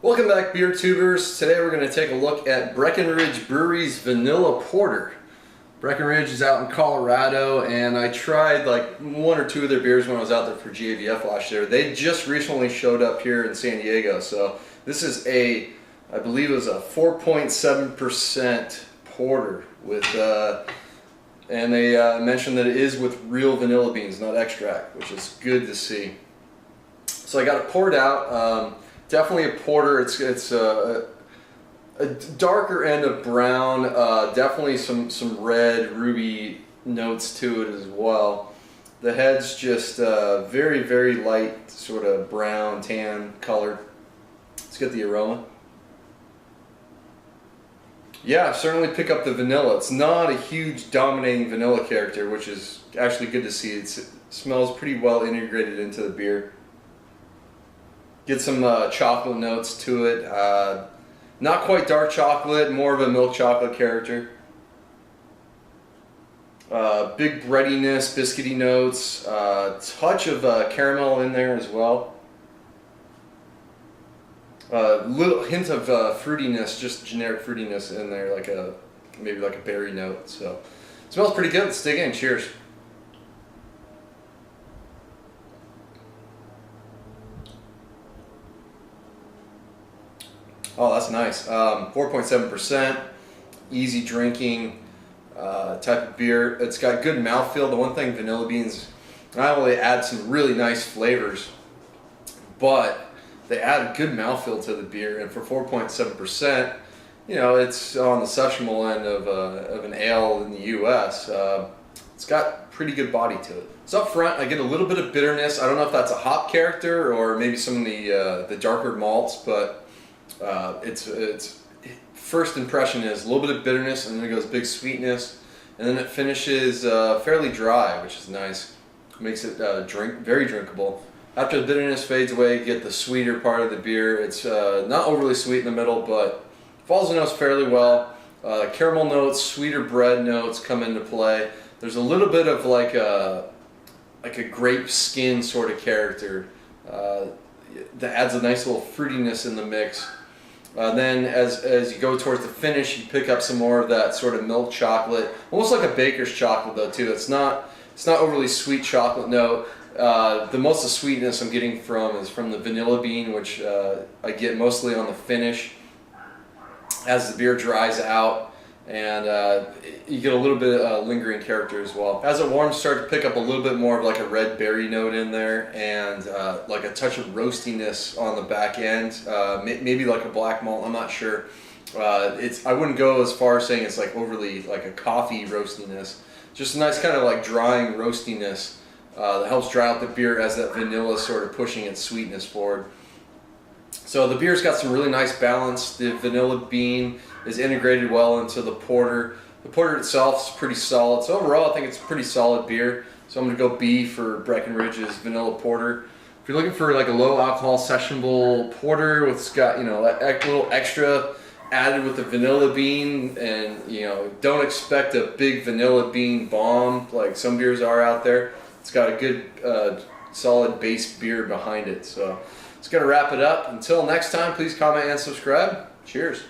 Welcome back, beer tubers. Today we're going to take a look at Breckenridge Brewery's Vanilla Porter. Breckenridge is out in Colorado, and I tried like one or two of their beers when I was out there for GAVF last year. They just recently showed up here in San Diego, so this is I believe it was a 4.7% porter with, and they mentioned that it is with real vanilla beans, not extract, which is good to see. So I got it poured out. Definitely a porter. It's a darker end of brown. Definitely some red ruby notes to it as well. The head's just very light, sort of brown tan color. Let's get the aroma. Yeah, certainly pick up the vanilla. It's not a huge dominating vanilla character, which is actually good to see. It smells pretty well integrated into the beer. Get some chocolate notes to it. Not quite dark chocolate, more of a milk chocolate character. Big breadiness, biscuity notes. Touch of caramel in there as well. Little hint of fruitiness, just generic fruitiness in there, like maybe like a berry note. So it smells pretty good. Let's dig in. Cheers. Oh, that's nice. 4.7%, easy drinking type of beer. It's got good mouthfeel. The one thing, vanilla beans not only add some really nice flavors, but they add a good mouthfeel to the beer. And for 4.7%, you know, it's on the sessionable end of an ale in the U.S. It's got pretty good body to it. So up front, I get a little bit of bitterness. I don't know if that's a hop character or maybe some of the darker malts, but it's first impression is a little bit of bitterness, and then it goes big sweetness, and then it finishes fairly dry, which is nice. Makes it very drinkable. After the bitterness fades away, you get the sweeter part of the beer. It's not overly sweet in the middle, but follows the notes fairly well. Caramel notes, sweeter bread notes come into play. There's a little bit of like a grape skin sort of character that adds a nice little fruitiness in the mix. Then as you go towards the finish, you pick up some more of that sort of milk chocolate, almost like a baker's chocolate though too. It's not overly sweet chocolate note. The most of the sweetness I'm getting is from the vanilla bean, which I get mostly on the finish as the beer dries out, and you get a little bit of lingering character as well. As it warms, start to pick up a little bit more of like a red berry note in there, and like a touch of roastiness on the back end, maybe like a black malt, I'm not sure. I wouldn't go as far as saying it's like overly like a coffee roastiness, just a nice kind of like drying roastiness that helps dry out the beer as that vanilla sort of pushing its sweetness forward. So the beer's got some really nice balance. The vanilla bean is integrated well into the porter. The porter itself is pretty solid. So overall, I think it's a pretty solid beer. So I'm going to go B for Breckenridge's Vanilla Porter. If you're looking for like a low alcohol sessionable porter with got, you know, that little extra added with the vanilla bean, and you know, don't expect a big vanilla bean bomb like some beers are out there. It's got a good solid base beer behind it. So it's going to wrap it up. Until next time, please comment and subscribe. Cheers.